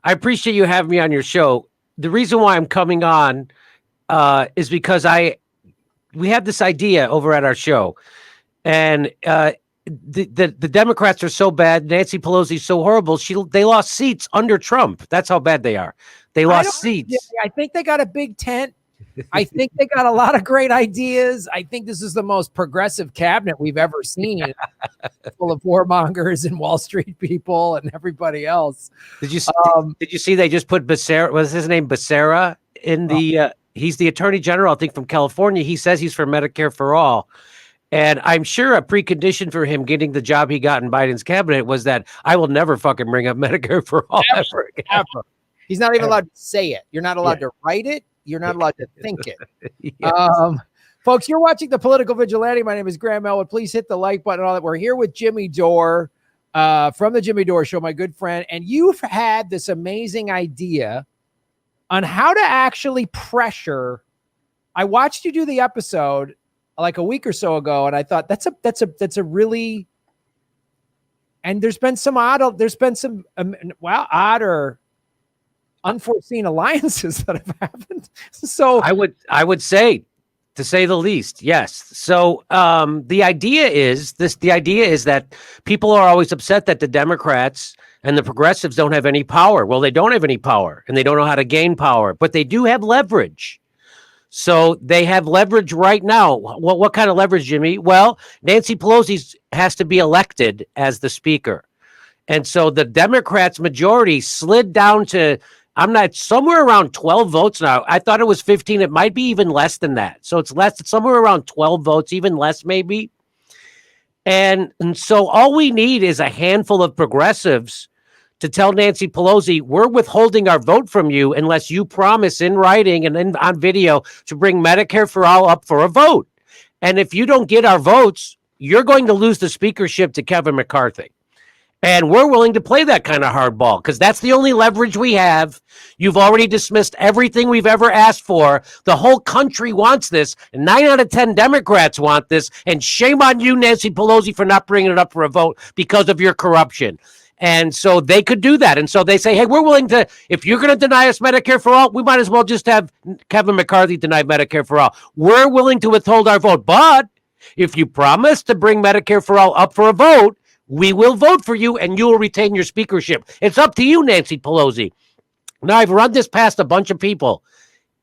I appreciate you having me on your show. The reason why I'm coming on is because we have this idea over at our show, and the Democrats are so bad. Nancy Pelosi's so horrible. They lost seats under Trump. That's how bad they are. They lost seats. I think they got a big tent. I think they got a lot of great ideas. I think this is the most progressive cabinet we've ever seen, full of warmongers and Wall Street people and everybody else. Did you see they just put Becerra? Was his name Becerra in the? He's the Attorney General, I think, from California. He says he's for Medicare for all. And I'm sure a precondition for him getting the job he got in Biden's cabinet was that I will never fucking bring up Medicare for all ever. He's not even allowed to say it. You're not allowed to write it. You're not allowed to think it. Yes. Folks, you're watching The Political Vigilante. My name is Graham Elwood. Please hit the like button and all that. We're here with Jimmy Dore from the Jimmy Dore Show, my good friend. And you've had this amazing idea on how to actually pressure. I watched you do the episode like a week or so ago, and I thought that's a really. And there's been some odd or unforeseen alliances that have happened. So I would say, to say the least, yes. So the idea is that people are always upset that the Democrats and the progressives don't have any power. Well, they don't have any power, and they don't know how to gain power, but they do have leverage. So they have leverage right now. What kind of leverage, Jimmy? Well, Nancy Pelosi has to be elected as the speaker. And so the Democrats' majority slid down to, somewhere around 12 votes now. I thought it was 15. It might be even less than that. So it's somewhere around 12 votes, even less maybe. And so all we need is a handful of progressives to tell Nancy Pelosi, we're withholding our vote from you unless you promise in writing and on video to bring Medicare for all up for a vote. And if you don't get our votes, you're going to lose the speakership to Kevin McCarthy. And we're willing to play that kind of hardball because that's the only leverage we have. You've already dismissed everything we've ever asked for. The whole country wants this. And 9 out of 10 Democrats want this. And shame on you, Nancy Pelosi, for not bringing it up for a vote because of your corruption. And so they could do that. And so they say, hey, we're willing to, if you're going to deny us Medicare for all, we might as well just have Kevin McCarthy deny Medicare for all. We're willing to withhold our vote. But if you promise to bring Medicare for all up for a vote, we will vote for you and you will retain your speakership. It's up to you, Nancy Pelosi. Now, I've run this past a bunch of people.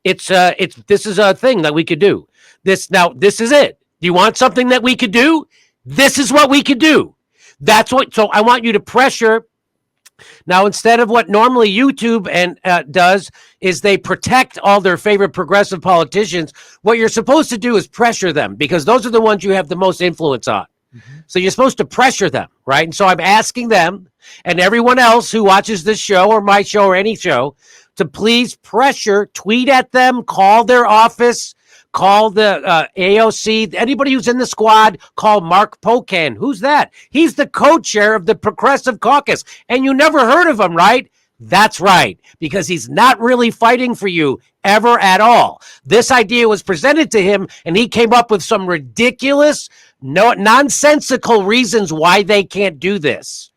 This is a thing that we could do. This is it. Do you want something that we could do? This is what we could do. So I want you to pressure. Now, instead of what normally YouTube does is they protect all their favorite progressive politicians, what you're supposed to do is pressure them because those are the ones you have the most influence on. Mm-hmm. So you're supposed to pressure them, right? And so I'm asking them and everyone else who watches this show or my show or any show to please pressure, tweet at them, call their office, call the AOC, anybody who's in the squad, call Mark Pocan. Who's that? He's the co-chair of the Progressive Caucus. And you never heard of him, right? That's right, because he's not really fighting for you ever at all. This idea was presented to him, and he came up with some ridiculous, nonsensical reasons why they can't do this.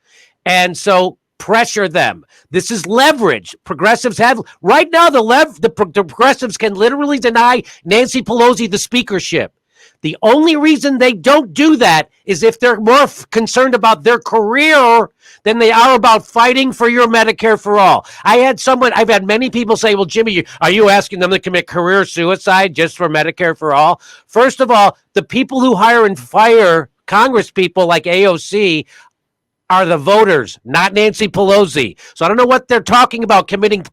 And so pressure them. This is leverage. Progressives have right now. The progressives can literally deny Nancy Pelosi the speakership. The only reason they don't do that is if they're more concerned about their career than they are about fighting for your Medicare for all. I've had many people say, well, Jimmy, are you asking them to commit career suicide just for Medicare for all? First of all, the people who hire and fire Congress people like AOC are the voters, not Nancy Pelosi. So I don't know what they're talking about committing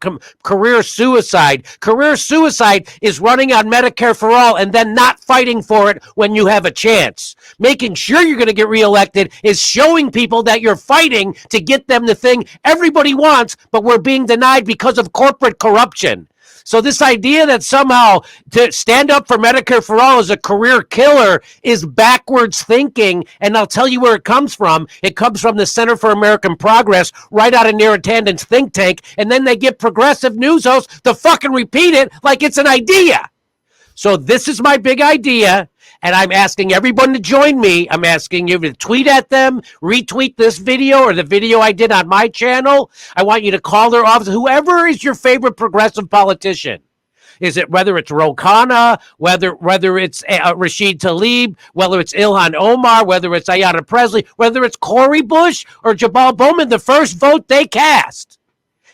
career suicide. Career suicide is running on Medicare for all and then not fighting for it when you have a chance. Making sure you're going to get reelected is showing people that you're fighting to get them the thing everybody wants, but we're being denied because of corporate corruption. So this idea that somehow to stand up for Medicare for all is a career killer is backwards thinking, and I'll tell you where it comes from. It comes from the Center for American Progress, right out of Narrowtandon's think tank, and then they get progressive news hosts to fucking repeat it like it's an idea. So this is my big idea, And I'm asking everyone to join me. I'm asking you to tweet at them, retweet this video or the video I did on my channel. I want you to call their office, whoever is your favorite progressive politician. Is it whether it's Ro Khanna, whether it's Rashid Tlaib, whether it's Ilhan Omar, whether it's Ayanna Pressley, whether it's Cori Bush or Jamal Bowman, the first vote they cast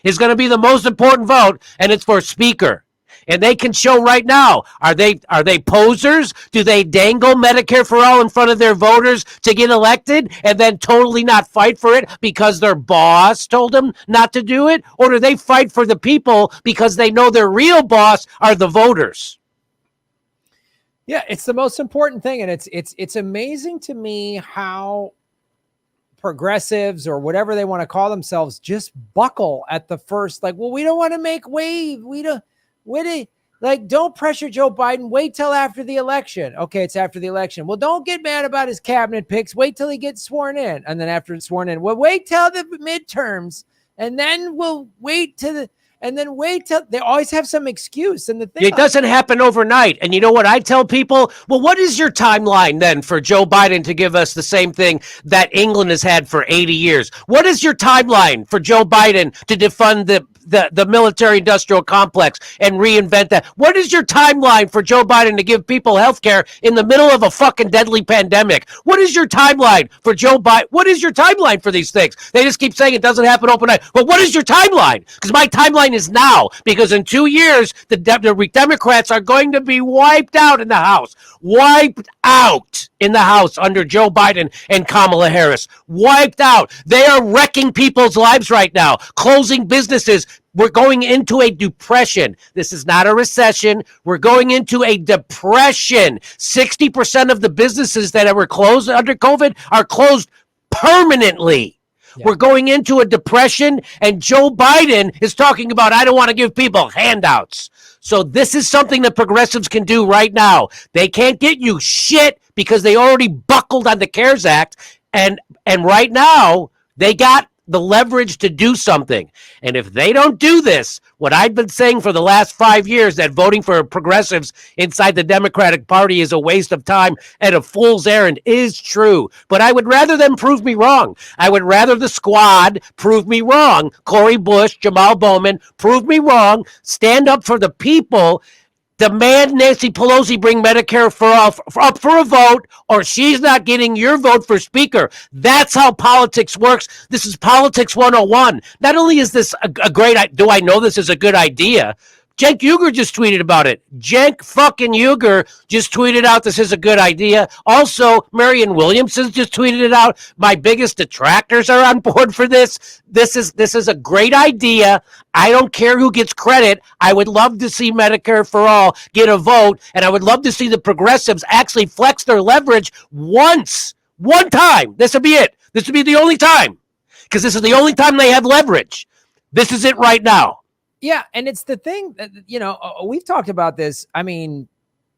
is going to be the most important vote, and it's for speaker. And they can show right now, are they posers? Do they dangle Medicare for all in front of their voters to get elected and then totally not fight for it because their boss told them not to do it? Or do they fight for the people because they know their real boss are the voters? Yeah, it's the most important thing. And it's amazing to me how progressives or whatever they want to call themselves just buckle at the first, like, well, we don't want to make wave. Don't pressure Joe Biden. Wait till after the election. Okay, it's after the election. Well, don't get mad about his cabinet picks. Wait till he gets sworn in. And then after it's sworn in, well, wait till the midterms. And then we'll wait till they always have some excuse. And the thing, it doesn't happen overnight. And you know what I tell people? Well, what is your timeline then for Joe Biden to give us the same thing that England has had for 80 years? What is your timeline for Joe Biden to defund the military industrial complex and reinvent that? What is your timeline for Joe Biden to give people health care in the middle of a fucking deadly pandemic? What is your timeline for Joe Biden? What is your timeline for these things? They just keep saying it doesn't happen overnight. Well, what is your timeline? Because my timeline is now, because in 2 years, the Democrats are going to be wiped out in the House. Wiped out in the House under Joe Biden and Kamala Harris. Wiped out. They are wrecking people's lives right now, closing businesses. We're going into a depression. This is not a recession. We're going into a depression. 60% of the businesses that were closed under COVID are closed permanently. Yeah. We're going into a depression, and Joe Biden is talking about, I don't want to give people handouts. So this is something that progressives can do right now. They can't get you shit because they already buckled on the CARES Act, and right now they got the leverage to do something. And if they don't do this, what I've been saying for the last 5 years, that voting for progressives inside the Democratic Party is a waste of time and a fool's errand, is true. But I would rather them prove me wrong. I would rather the squad prove me wrong. Cori Bush, Jamal Bowman, prove me wrong. Stand up for the people. Demand Nancy Pelosi bring Medicare for all up for a vote, or she's not getting your vote for speaker. That's how politics works. This is politics 101. Not only is this a great, do I know this is a good idea? Cenk Uygur just tweeted about it. Cenk fucking Uygur just tweeted out this is a good idea. Also, Marianne Williamson just tweeted it out. My biggest detractors are on board for this. This is a great idea. I don't care who gets credit. I would love to see Medicare for all get a vote, and I would love to see the progressives actually flex their leverage one time. This would be it. This would be the only time, because this is the only time they have leverage. This is it right now. Yeah, and it's the thing that, we've talked about this. I mean,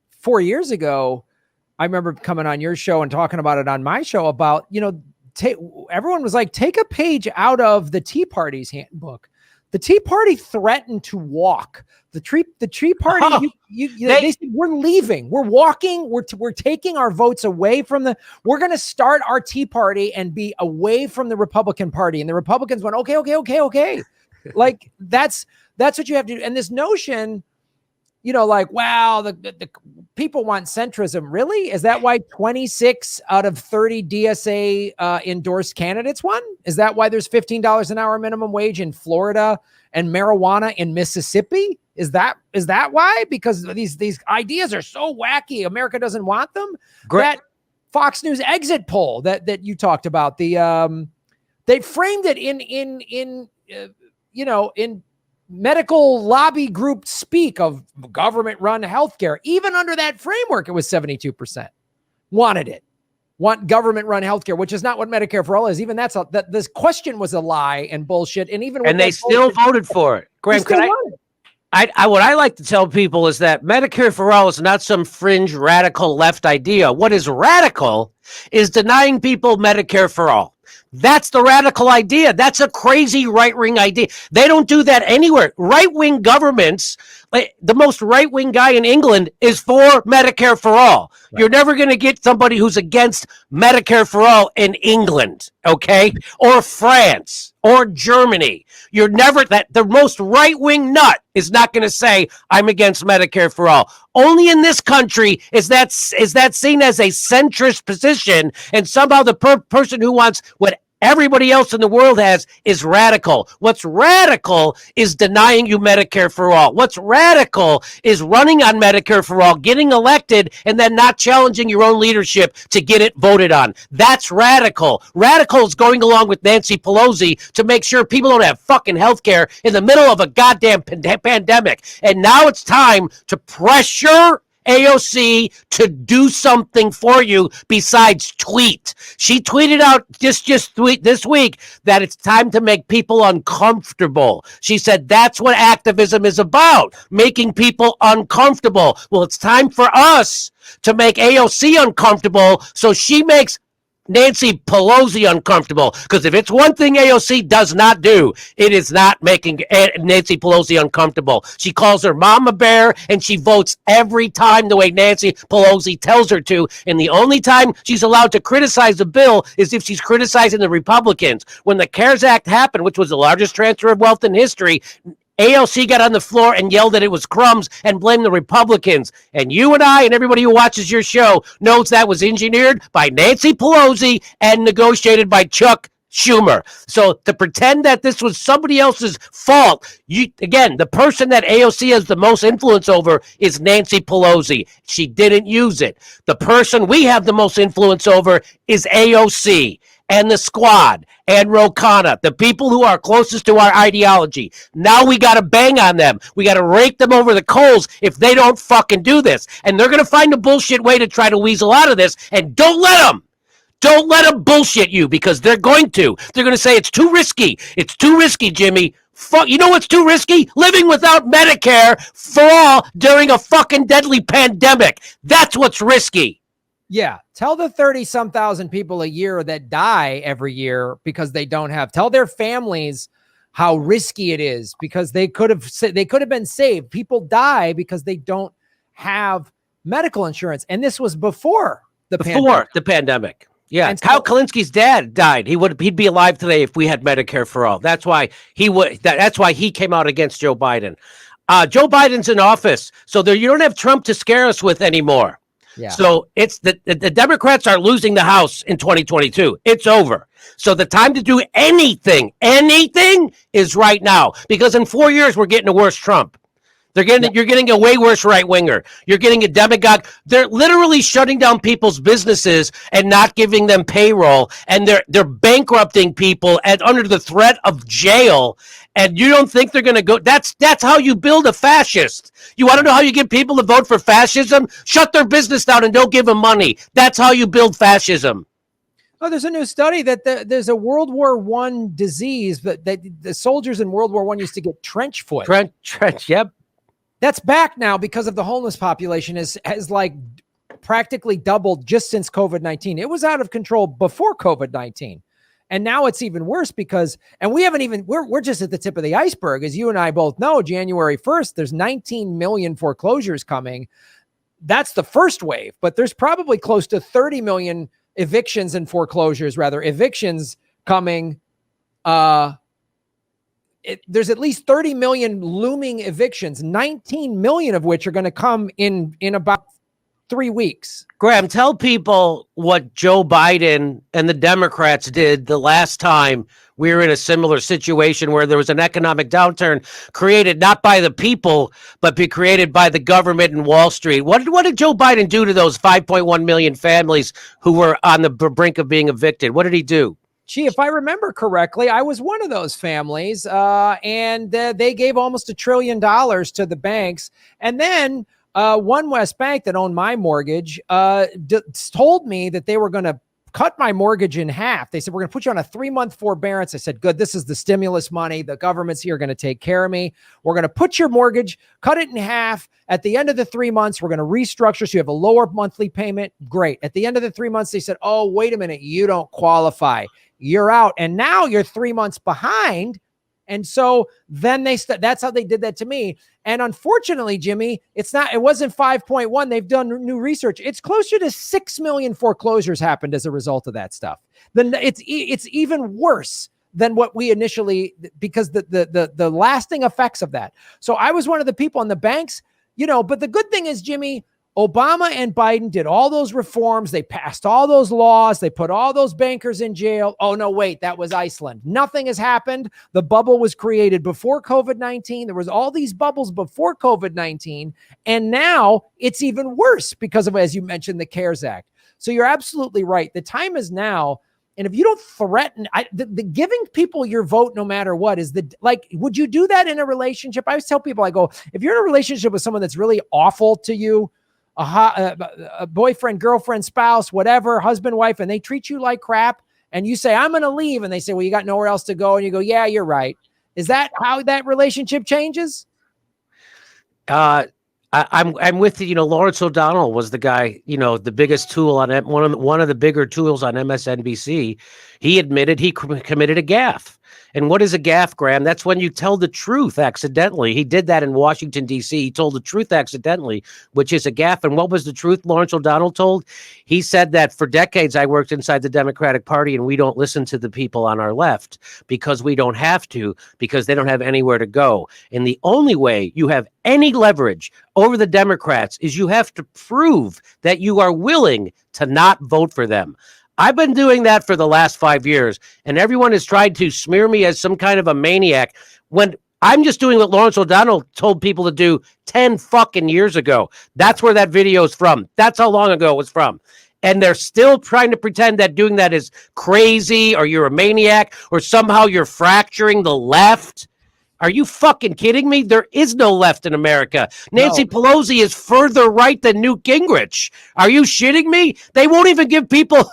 4 years ago, I remember coming on your show and talking about it on my show about, everyone was like, take a page out of the Tea Party's handbook. The Tea Party threatened to walk. The Tea Party, they said, we're leaving. We're walking. We're taking our votes away from we're going to start our Tea Party and be away from the Republican Party. And the Republicans went, okay. Like, that's what you have to do. And this notion, wow, the people want centrism. Really? Is that why 26 out of 30 DSA endorsed candidates won? Is that why there's $15 an hour minimum wage in Florida and marijuana in Mississippi? Is that why? Because these ideas are so wacky. America doesn't want them. Great. That Fox News exit poll that you talked about, they framed it in medical lobby group speak of government-run healthcare. Even under that framework, it was 72% want government-run healthcare, which is not what Medicare for all is. Even this question was a lie and bullshit. And they still voted for it. Graham, what I like to tell people is that Medicare for all is not some fringe radical left idea. What is radical is denying people Medicare for all. That's the radical idea. That's a crazy right-wing idea. They don't do that anywhere. Right-wing governments Like, the most right-wing guy in England is for Medicare for all. Right. You're never going to get somebody who's against Medicare for all in England, okay? Or France or Germany. You're never that the most right-wing nut is not going to say I'm against Medicare for all. Only in this country is that seen as a centrist position, and somehow the person who wants what everybody else in the world has is radical. What's radical is denying you Medicare for all. What's radical is running on Medicare for all, getting elected, and then not challenging your own leadership to get it voted on. That's radical. Radical is going along with Nancy Pelosi to make sure people don't have fucking health care in the middle of a goddamn pandemic. And now it's time to pressure AOC to do something for you besides tweet. She tweeted out just this week that it's time to make people uncomfortable. She said that's what activism is about, making people uncomfortable. Well, it's time for us to make AOC uncomfortable, so she makes Nancy Pelosi uncomfortable, because if it's one thing AOC does not do, it is not making Nancy Pelosi uncomfortable. She calls her mama bear, and she votes every time the way Nancy Pelosi tells her to, and the only time she's allowed to criticize the bill is if she's criticizing the Republicans. When the CARES Act happened, which was the largest transfer of wealth in history, AOC got on the floor and yelled that it was crumbs and blamed the Republicans. And you and I and everybody who watches your show knows that was engineered by Nancy Pelosi and negotiated by Chuck Schumer. So to pretend that this was somebody else's fault, again, the person that AOC has the most influence over is Nancy Pelosi. She didn't use it. The person we have the most influence over is AOC and the squad and Ro Khanna, the people who are closest to our ideology. Now we got to bang on them. We got to rake them over the coals if they don't fucking do this. And they're going to find a bullshit way to try to weasel out of this. And don't let them. Don't let them bullshit you, because they're going to. They're going to say it's too risky. It's too risky, Jimmy. Fuck, you know what's too risky? Living without Medicare for all during a fucking deadly pandemic. That's what's risky. Yeah. Tell the 30-some thousand people a year that die every year because they don't have. Tell their families how risky it is, because they could have been saved. People die because they don't have medical insurance, and this was before the pandemic. Yeah, and Kyle Kalinski's dad died. He'd be alive today if we had Medicare for all. That's why That's why he came out against Joe Biden. Joe Biden's in office, so you don't have Trump to scare us with anymore. Yeah. So it's the Democrats are losing the House in 2022. It's over. So the time to do anything is right now, because in 4 years we're getting a worse Trump. You're getting a way worse right winger. You're getting a demagogue. They're literally shutting down people's businesses and not giving them payroll, and they're bankrupting people and under the threat of jail. And you don't think they're going to go? That's how you build a fascist. You want to know how you get people to vote for fascism? Shut their business down and don't give them money. That's how you build fascism. Oh, there's a new study that there's a World War I disease that the soldiers in World War I used to get trench foot. Trench, yep. That's back now because of the homeless population has like practically doubled just since COVID-19. It was out of control before COVID-19. And now it's even worse because, and we're just at the tip of the iceberg. As you and I both know, January 1st, there's 19 million foreclosures coming. That's the first wave, but there's probably close to 30 million evictions coming. There's at least 30 million looming evictions, 19 million of which are going to come in about 3 weeks. Graham, tell people what Joe Biden and the Democrats did the last time we were in a similar situation where there was an economic downturn created not by the people, but be created by the government and Wall Street. What did Joe Biden do to those 5.1 million families who were on the brink of being evicted? What did he do? Gee, if I remember correctly, I was one of those families, and they gave almost $1 trillion to the banks. And then One West Bank that owned my mortgage told me that they were going to cut my mortgage in half. They said, we're going to put you on a 3-month forbearance. I said, good, this is the stimulus money. The government's here going to take care of me. We're going to put your mortgage, cut it in half. At the end of the 3 months, we're going to restructure so you have a lower monthly payment. Great. At the end of the 3 months, they said, oh, wait a minute, you don't qualify. You're out. And now you're 3 months behind, And so then that's how they did that to me. And unfortunately, Jimmy, it wasn't 5.1. They've done new research. It's closer to 6 million foreclosures happened as a result of that stuff. Then it's even worse than what we initially, because the lasting effects of that. So I was one of the people on the banks, but the good thing is, Jimmy, Obama and Biden did all those reforms. They passed all those laws. They put all those bankers in jail. Oh, no, wait, that was Iceland. Nothing has happened. The bubble was created before COVID-19. There was all these bubbles before COVID-19. And now it's even worse because of, as you mentioned, the CARES Act. So you're absolutely right. The time is now. And if you don't threaten, the giving people your vote no matter what is would you do that in a relationship? I always tell people, I go, if you're in a relationship with someone that's really awful to you, a boyfriend, girlfriend, spouse, whatever, husband, wife, and they treat you like crap, and you say, I'm going to leave, and they say, well, you got nowhere else to go, and you go, yeah, you're right. Is that how that relationship changes? I'm with you. Lawrence O'Donnell was the guy, the biggest tool on it. One of the bigger tools on MSNBC. He admitted he committed a gaffe. And what is a gaffe, Graham? That's when you tell the truth accidentally. He did that in Washington, D.C. He told the truth accidentally, which is a gaffe. And what was the truth Lawrence O'Donnell told? He said that for decades I worked inside the Democratic Party and we don't listen to the people on our left because we don't have to, because they don't have anywhere to go. And the only way you have any leverage over the Democrats is you have to prove that you are willing to not vote for them. I've been doing that for the last 5 years, and everyone has tried to smear me as some kind of a maniac when I'm just doing what Lawrence O'Donnell told people to do 10 fucking years ago. That's where that video is from. That's how long ago it was from. And they're still trying to pretend that doing that is crazy or you're a maniac or somehow you're fracturing the left. Are you fucking kidding me? There is no left in America. Nancy Pelosi is further right than Newt Gingrich. Are you shitting me? They won't even give people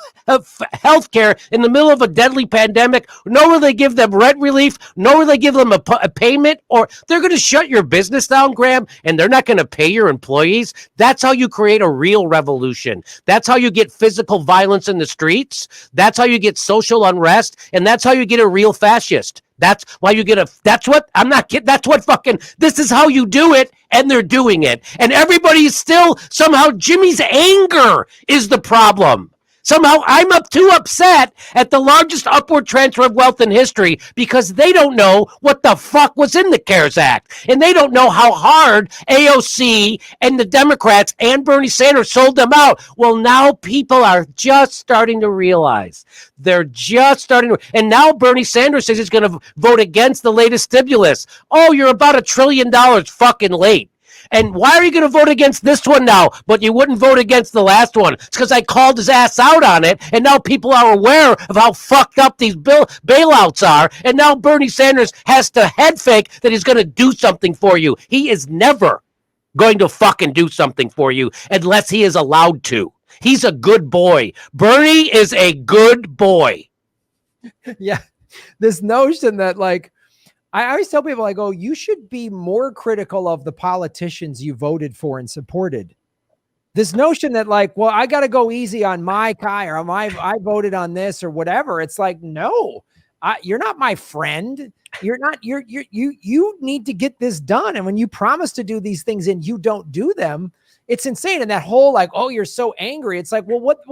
health care in the middle of a deadly pandemic, nor will they give them rent relief, nor will they give them a payment, or they're going to shut your business down, Graham, and they're not going to pay your employees. That's how you create a real revolution. That's how you get physical violence in the streets. That's how you get social unrest, and that's how you get a real fascist. That's why you get that's what this is how you do it, and they're doing it. And everybody is still, somehow Jimmy's anger is the problem. Somehow I'm too upset at the largest upward transfer of wealth in history because they don't know what the fuck was in the CARES Act. And they don't know how hard AOC and the Democrats and Bernie Sanders sold them out. Well, now people are just starting to realize. They're just starting to. And now Bernie Sanders says he's going to vote against the latest stimulus. Oh, you're about $1 trillion fucking late. And why are you going to vote against this one now, but you wouldn't vote against the last one? It's because I called his ass out on it, and now people are aware of how fucked up these bailouts are, and now Bernie Sanders has to head fake that he's going to do something for you. He is never going to fucking do something for you unless he is allowed to. He's a good boy. Bernie is a good boy. Yeah, this notion that, like, I always tell people, I go, you should be more critical of the politicians you voted for and supported. This notion that, like, well, I got to go easy on my guy, or I voted on this or whatever. It's like, no, you're not my friend. You need to get this done. And when you promise to do these things and you don't do them, it's insane. And that whole, like, oh, you're so angry. It's like, well, what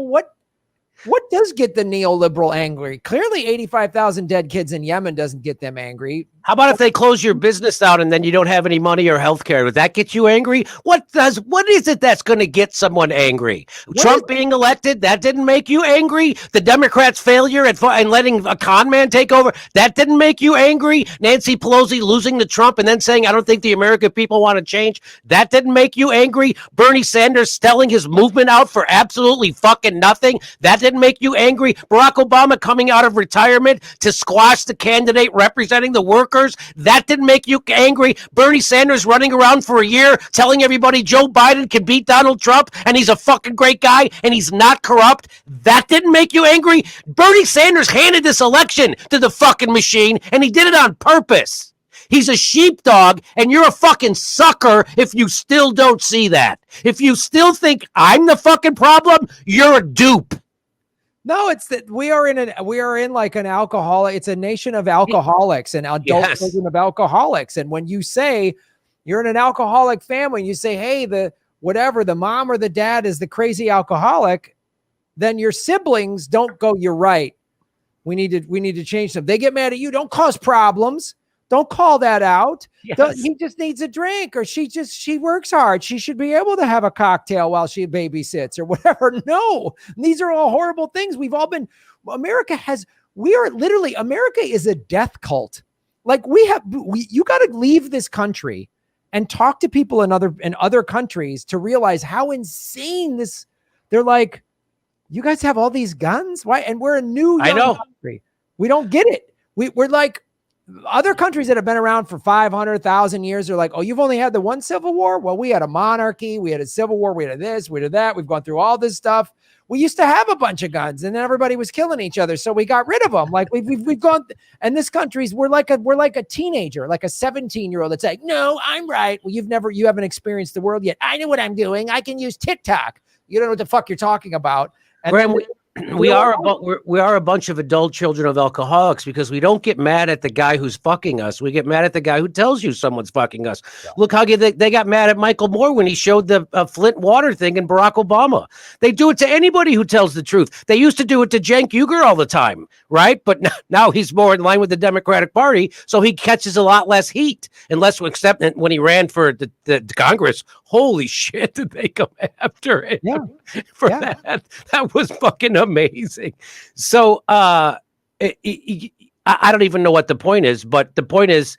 does get the neoliberal angry? Clearly 85,000 dead kids in Yemen doesn't get them angry. How about if they close your business out and then you don't have any money or health care? Would that get you angry? What is it that's going to get someone angry? Trump being elected, that didn't make you angry? The Democrats' failure and letting a con man take over, that didn't make you angry? Nancy Pelosi losing to Trump and then saying, I don't think the American people want to change, that didn't make you angry? Bernie Sanders selling his movement out for absolutely fucking nothing, that didn't make you angry? Barack Obama coming out of retirement to squash the candidate representing the workers, that didn't make you angry? Bernie Sanders running around for a year telling everybody Joe Biden can beat Donald Trump and he's a fucking great guy and he's not corrupt, that didn't make you angry? Bernie Sanders handed this election to the fucking machine and he did it on purpose. He's a sheepdog, and you're a fucking sucker if you still don't see that. If you still think I'm the fucking problem, you're a dupe. No, it's that we are in like an alcoholic. It's a nation of alcoholics and adult children of alcoholics. And when you say you're in an alcoholic family, and you say, hey, the mom or the dad is the crazy alcoholic, then your siblings don't go, you're right. We need to change them. They get mad at you. Don't cause problems. Don't call that out. Yes. He just needs a drink, or she works hard. She should be able to have a cocktail while she babysits or whatever. No, these are all horrible things. America is a death cult. Like you got to leave this country and talk to people in other countries to realize how insane this. They're like, you guys have all these guns? Why? And we're a new young country. We don't get it. We're like, other countries that have been around for 500,000 years are like, oh, you've only had the one civil war? Well, we had a monarchy. We had a civil war. We had this, we had that. We've gone through all this stuff. We used to have a bunch of guns, and then everybody was killing each other. So we got rid of them. Like we've gone, and this country's, we're like a teenager, like a 17-year-old that's like, no, I'm right. Well, you haven't experienced the world yet. I know what I'm doing. I can use TikTok. You don't know what the fuck you're talking about. And then we are a bunch of adult children of alcoholics, because we don't get mad at the guy who's fucking us. We get mad at the guy who tells you someone's fucking us. Yeah. Look how they got mad at Michael Moore when he showed the Flint water thing in Barack Obama. They do it to anybody who tells the truth. They used to do it to Cenk Uygur all the time, right? But now he's more in line with the Democratic Party, so he catches a lot less heat, except when he ran for the Congress. Holy shit, did they come after him for that? That was fucking amazing. So I don't even know what the point is, but the point is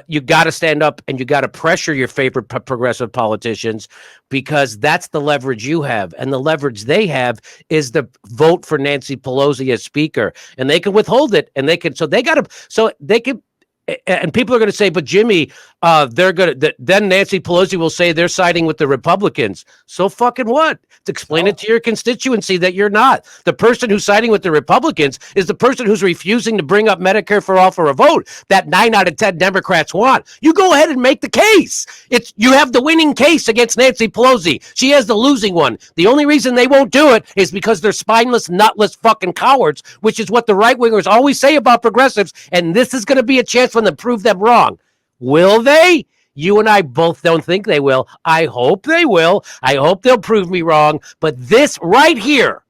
you got to stand up and you got to pressure your favorite progressive politicians, because that's the leverage you have. And the leverage they have is the vote for Nancy Pelosi as speaker, and they can withhold it, and they can and people are going to say, but Jimmy, then Nancy Pelosi will say they're siding with the Republicans. So fucking what? To explain it to your constituency that you're not. The person who's siding with the Republicans is the person who's refusing to bring up Medicare for all for a vote that 9 out of 10 Democrats want. You go ahead and make the case. You have the winning case against Nancy Pelosi. She has the losing one. The only reason they won't do it is because they're spineless, nutless fucking cowards, which is what the right-wingers always say about progressives, and this is going to be a chance for them to prove them wrong. Will they? You and I both don't think they will. I hope they will. I hope they'll prove me wrong. But this right here,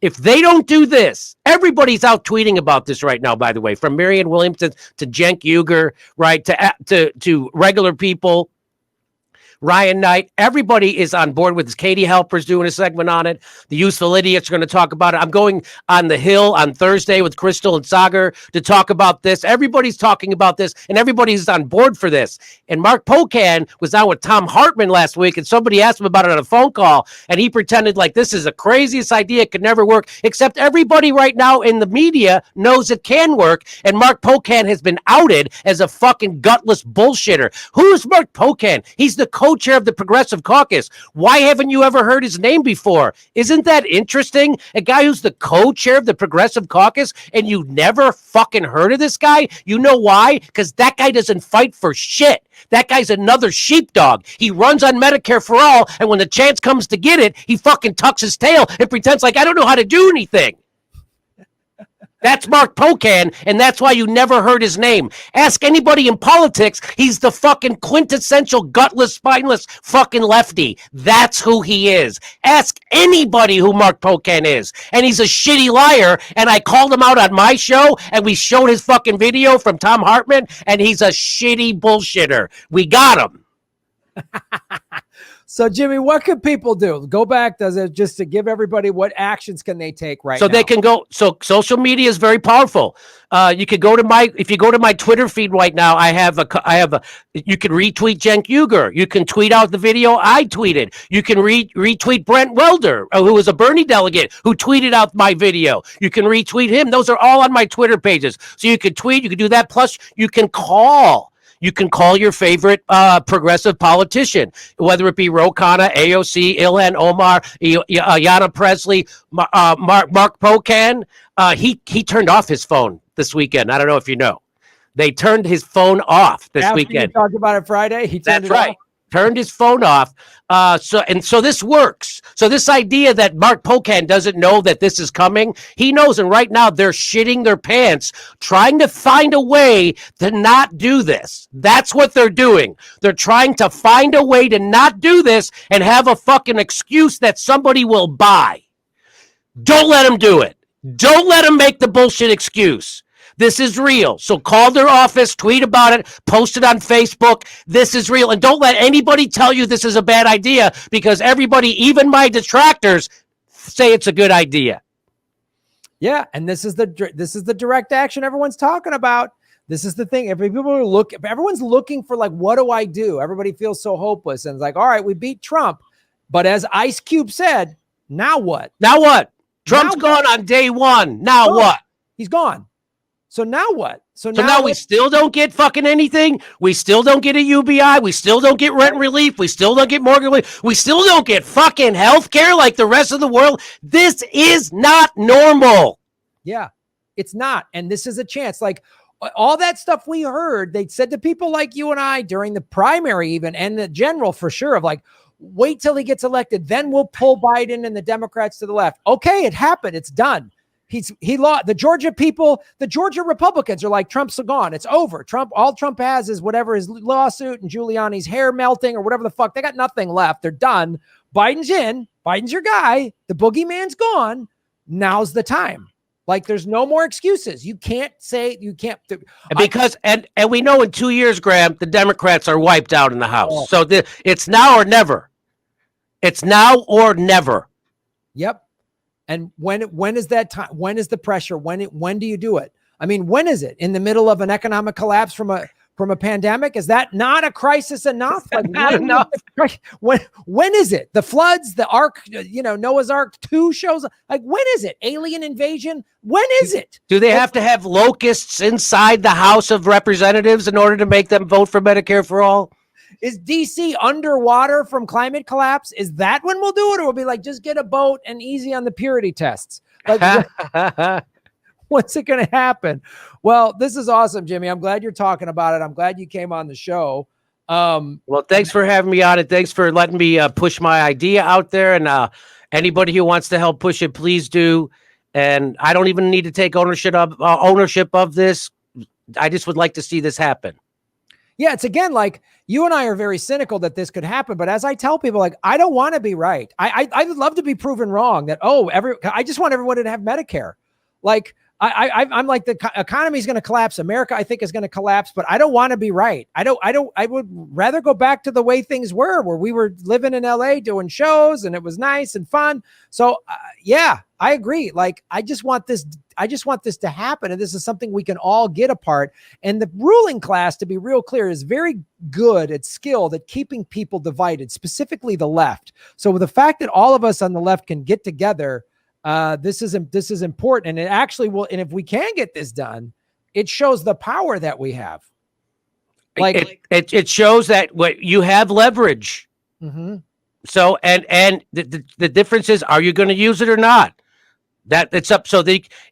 if they don't do this, everybody's out tweeting about this right now, by the way, from Marianne Williamson to Cenk Uygur, right, to regular people. Ryan Knight, everybody is on board with this. Katie Halper's doing a segment on it. The Useful Idiots are going to talk about it. I'm going on the Hill on Thursday with Crystal and Sagar to talk about this. Everybody's talking about this, and everybody's on board for this. And Mark Pocan was on with Tom Hartman last week, and somebody asked him about it on a phone call, and he pretended like this is the craziest idea. It could never work, except everybody right now in the media knows it can work, and Mark Pocan has been outed as a fucking gutless bullshitter. Who's Mark Pocan? He's the co-chair of the Progressive Caucus. Why haven't you ever heard his name before? Isn't that interesting? A guy who's the co-chair of the Progressive Caucus, and you never fucking heard of this guy? You know why? Because that guy doesn't fight for shit. That guy's another sheepdog. He runs on Medicare for all, and when the chance comes to get it, he fucking tucks his tail and pretends like I don't know how to do anything. That's Mark Pocan, and that's why you never heard his name. Ask anybody in politics. He's the fucking quintessential gutless, spineless fucking lefty. That's who he is. Ask anybody who Mark Pocan is. And he's a shitty liar, and I called him out on my show, and we showed his fucking video from Tom Hartman, and he's a shitty bullshitter. We got him. So, Jimmy, what can people do? Go back, does it just to give everybody what actions can they take right now? So they can go. So social media is very powerful. You could go to if you go to my Twitter feed right now, you can retweet Cenk Uygur. You can tweet out the video I tweeted. You can retweet Brent Welder, who was a Bernie delegate who tweeted out my video. You can retweet him. Those are all on my Twitter pages. So you can tweet, you can do that. Plus you can call. You can call your favorite progressive politician, whether it be Ro Khanna, AOC, Ilhan Omar, Ayanna Pressley, Mark Pocan. He turned off his phone this weekend. I don't know if you know. They turned his phone off this weekend. We talked about it Friday. He turned it off. turned his phone off. So this works. So this idea that Mark Pocan doesn't know that this is coming, he knows. And right now they're shitting their pants trying to find a way to not do this. That's what they're doing. They're trying to find a way to not do this and have a fucking excuse that somebody will buy. Don't let them do it. Don't let them make the bullshit excuse. This is real. So call their office, tweet about it, post it on Facebook. This is real. And don't let anybody tell you this is a bad idea, because everybody, even my detractors, say it's a good idea. Yeah, and this is the direct action everyone's talking about. This is the thing. Everyone's looking for, like, what do I do? Everybody feels so hopeless, and it's like, all right, we beat Trump, but as Ice Cube said, now what? Now what? Trump's gone on day one. Now what? He's gone. So now what? So now we still don't get fucking anything. We still don't get a UBI. We still don't get rent relief. We still don't get mortgage relief. We still don't get fucking health care like the rest of the world. This is not normal. Yeah, it's not. And this is a chance. Like, all that stuff we heard, they said to people like you and I during the primary even, and the general for sure, of like, wait till he gets elected, then we'll pull Biden and the Democrats to the left. Okay, it happened. It's done. He lost. The Georgia people, the Georgia Republicans are like, Trump's gone. It's over. All Trump has is whatever his lawsuit and Giuliani's hair melting or whatever the fuck. They got nothing left. They're done. Biden's in. Biden's your guy. The boogeyman's gone. Now's the time. Like, there's no more excuses. You can't say because we know in 2 years, Graham, the Democrats are wiped out in the House. So it's now or never. It's now or never. Yep. And when is that time? When is the pressure? When do you do it? I mean, when is it? In the middle of an economic collapse from a pandemic? Is that not a crisis enough? Like, not enough. When is it? The floods, the Ark, Noah's Ark 2 shows. Like, when is it? Alien invasion? When is it? Do they have to have locusts inside the House of Representatives in order to make them vote for Medicare for all? Is DC underwater from climate collapse? Is that when we'll do it? Or we'll be like, just get a boat and easy on the purity tests? Like, what's it going to happen? Well, this is awesome, Jimmy. I'm glad you're talking about it. I'm glad you came on the show. Well, thanks for having me on it. Thanks for letting me push my idea out there. And anybody who wants to help push it, please do. And I don't even need to take ownership of this. I just would like to see this happen. Yeah, it's again, like, you and I are very cynical that this could happen. But as I tell people, like, I don't want to be right. I would love to be proven wrong that, I just want everyone to have Medicare. Like, I'm like, the economy is going to collapse. America, I think, is going to collapse, but I don't want to be right. I would rather go back to the way things were, where we were living in LA doing shows and it was nice and fun. So yeah, I agree. Like, I just want this to happen. And this is something we can all get apart. And the ruling class, to be real clear, is very good at skilled at keeping people divided, specifically the left. So with the fact that all of us on the left can get together, this is important, and it actually will. And if we can get this done, it shows the power that we have. Like, it shows that what you have leverage. Mm-hmm. So and the difference is, are you going to use it or not? That it's up. So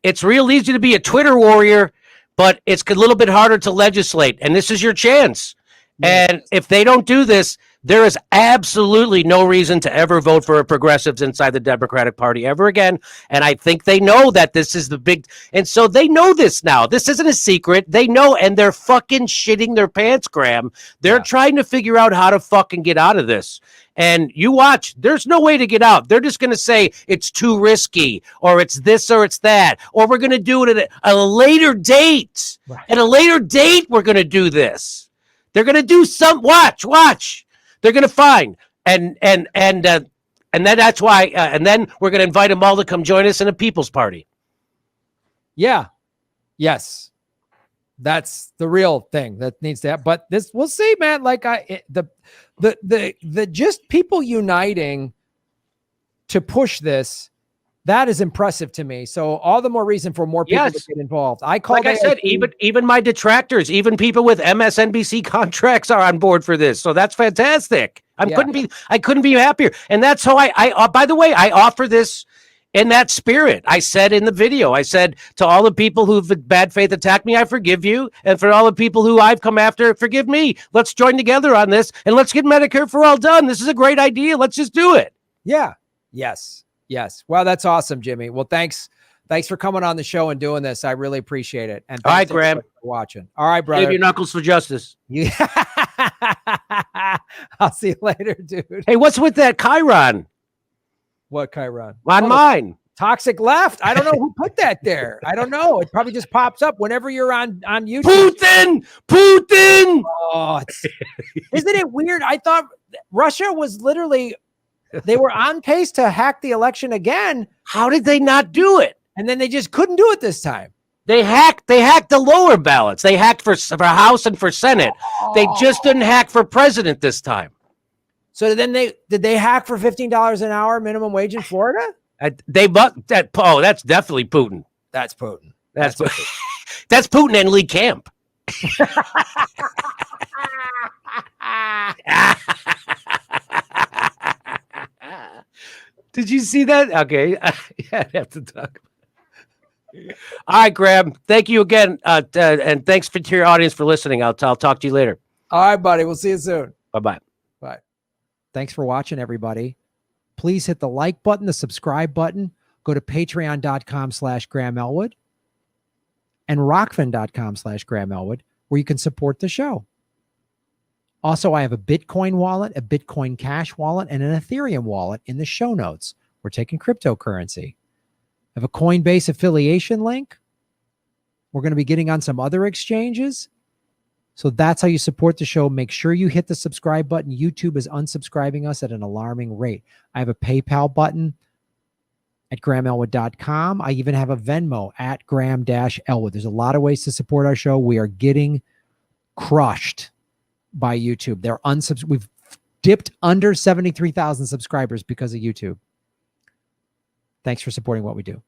it's real easy to be a Twitter warrior, but it's a little bit harder to legislate. And this is your chance. Yes. And if they don't do this, there is absolutely no reason to ever vote for progressives inside the Democratic Party ever again. And I think they know that this is the big, and so they know this now. This isn't a secret. They know, and they're fucking shitting their pants, Graham. They're trying to figure out how to fucking get out of this. And you watch, there's no way to get out. They're just going to say it's too risky, or it's this, or it's that, or we're going to do it at a later date. Right. At a later date, we're going to do this. They're going to do watch. They're going to find, and then that's why, and then we're going to invite them all to come join us in a People's Party. Yeah. Yes. That's the real thing that needs to happen. But this, we'll see, man. Like, the just people uniting to push this, that is impressive to me. So all the more reason for more people to get involved. I said, even my detractors, even people with MSNBC contracts are on board for this. So that's fantastic. I couldn't be happier. And that's how I by the way, I offer this in that spirit. I said in the video, I said to all the people who've in bad faith attacked me, I forgive you. And for all the people who I've come after, forgive me. Let's join together on this and let's get Medicare for all done. This is a great idea. Let's just do it. Yeah. Yes. Yes. Well, that's awesome, Jimmy. Well, thanks for coming on the show and doing this. I really appreciate it. And all right, Graham, for watching. All right, brother. Save your knuckles for justice. Yeah. I'll see you later, dude. Hey, what's with that Chiron? What Chiron? On mine. Toxic left. I don't know who put that there. I don't know. It probably just pops up whenever you're on YouTube. Putin. Oh, isn't it weird? I thought Russia was literally, they were on pace to hack the election again. How did they not do it? And then they just couldn't do it this time. They hacked the lower ballots. They hacked for House and for Senate. They just didn't hack for president this time. So then did they hack for $15 an hour minimum wage in Florida? That's definitely Putin. That's Putin. That's Putin and Lee Camp. Did you see that? Okay. I have to talk. All right, Graham. Thank you again. And thanks to your audience for listening. I'll talk to you later. All right, buddy. We'll see you soon. Bye-bye. Bye. Thanks for watching, everybody. Please hit the like button, the subscribe button. Go to patreon.com/Graham Elwood and rockfin.com/Graham Elwood, where you can support the show. Also, I have a Bitcoin wallet, a Bitcoin Cash wallet, and an Ethereum wallet in the show notes. We're taking cryptocurrency. I have a Coinbase affiliation link. We're going to be getting on some other exchanges. So that's how you support the show. Make sure you hit the subscribe button. YouTube is unsubscribing us at an alarming rate. I have a PayPal button at GrahamElwood.com. I even have a Venmo at Graham-Elwood. There's a lot of ways to support our show. We are getting crushed by YouTube. We've dipped under 73,000 subscribers because of YouTube. Thanks for supporting what we do.